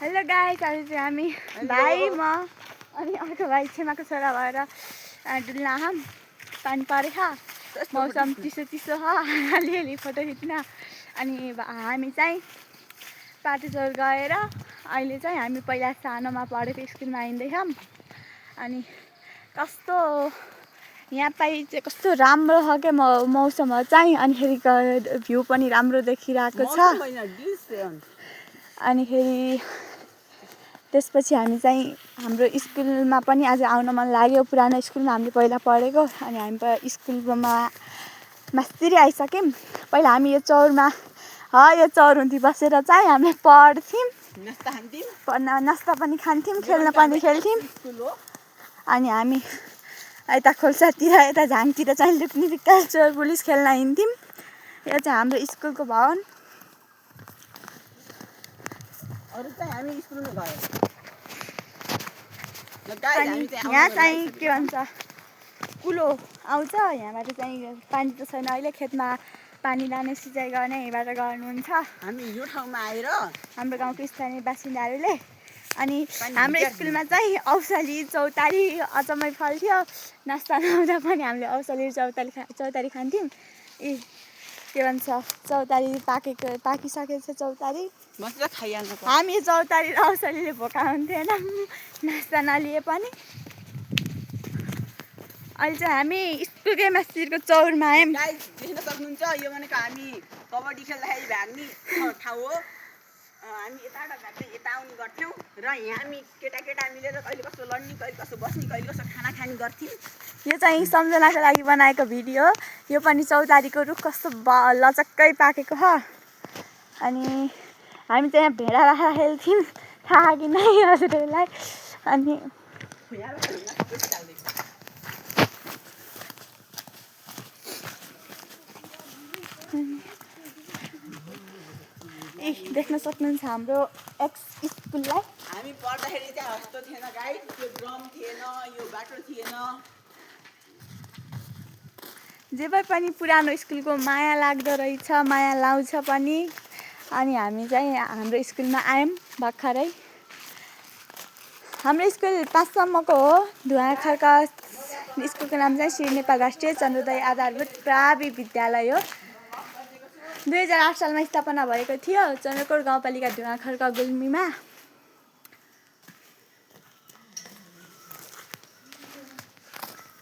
hello guys, आज चाहिँ हामी भाइ म अनि अर्को भाइ छेमाको छोरा भएर डुल्न आम पानी परेछ मौसम चिसो चिसो छ अलिअलि फोटो खिच्न अनि हामी चाहिँ पाटेचौर गएर अहिले चाहिँ हामी पहिला सानोमा पढेको स्कुलमा आइँदैछौँ अनि कस्तो यहाँ पाइ चाहिँ कस्तो राम्रो छ के मौसमहरू चाहिँ अनि फेरि भ्यू पनि राम्रो देखिरहेको छ अनि फेरि त्यसपछि हामी चाहिँ हाम्रो स्कुलमा पनि आज आउन मन लाग्यो पुरानो स्कुलमा हामीले पहिला पढेको अनि हामी स्कुलमा मास्तिर आइसक्यौँ पहिला हामी यो चौरमा यो चौरन्ती बसेर चाहिँ हामीले पढ्थ्यौँ नास्ता पनि खान्थ्यौँ खेल्न पनि खेल्थ्यौँ अनि हामी यता खोल्सातिर यता झाङतिर चाहिँ लुक्ने चोर पुलिस खेल्न हिँड्थ्यौँ यो चाहिँ हाम्रो स्कुलको भवन यहाँ चाहिँ के भन्छ कुलो आउँछ यहाँबाट चाहिँ पानी त छैन अहिले खेतमा पानी लाने सिँचाइ गर्ने यहीँबाट गर्नुहुन्छ हामी यो ठाउँमा आएर हाम्रो गाउँको स्थानीय बासिन्दाहरूले अनि हाम्रो स्कुलमा चाहिँ औसली चौतारी अचम्मै फल्थ्यो नास्ता नहुँदा पनि हामीले औसली चौतारी खान्थ्यौँ के भन्छ चौतारी पाकिसकेको छ चौतारी हामी चौतारी र औसलीले भोका हुन्थेन नास्ता नलिए पनि अहिले चाहिँ हामी स्कुलकै मास्तिरको चौरमा आयौँ देख्न सक्नुहुन्छ यो भनेको हामी कबड्डी खेल्दाखेरि भाग्ने ठाउँ हो हामी यताबाट भाग्दै यता आउने गर्थ्यौँ र यहाँ हामी केटा मिलेर कहिले कस्तो लड्ने कहिले कस्तो बस्ने कहिले कस्तो खाना खाने गर्थ्यौँ यो चाहिँ सम्झनाको लागि बनाएको भिडियो यो पनि चौतारीको रुख कस्तो लचक्कै पाकेको छ अनि हामी चाहिँ यहाँ भेडा राखेर खेल्थ्यौँ थाहा कि नै हजुरहरूलाई अनि देख्न सक्नुहुन्छ हाम्रो एक्स स्कुललाई हामी पढ्दाखेरि चाहिँ हस्तो थिएन गाइड त्यो ड्रम थिएन यो बाटो थिएन जे भए पनि पुरानो स्कुलको माया लाग्दो रहेछ माया लाउँछ पनि अनि हामी चाहिँ हाम्रो स्कुलमा आयौँ भर्खरै हाम्रो स्कुल 5 सम्मको हो धुवाखर्का स्कुलको नाम चाहिँ श्री नेपाल राष्ट्रिय चन्द्रोदय आधारभूत प्राविधिक विद्यालय हो 2008 सालमा स्थापना भएको थियो चन्द्रकोट गाउँपालिका धुवाखर्का गुल्मीमा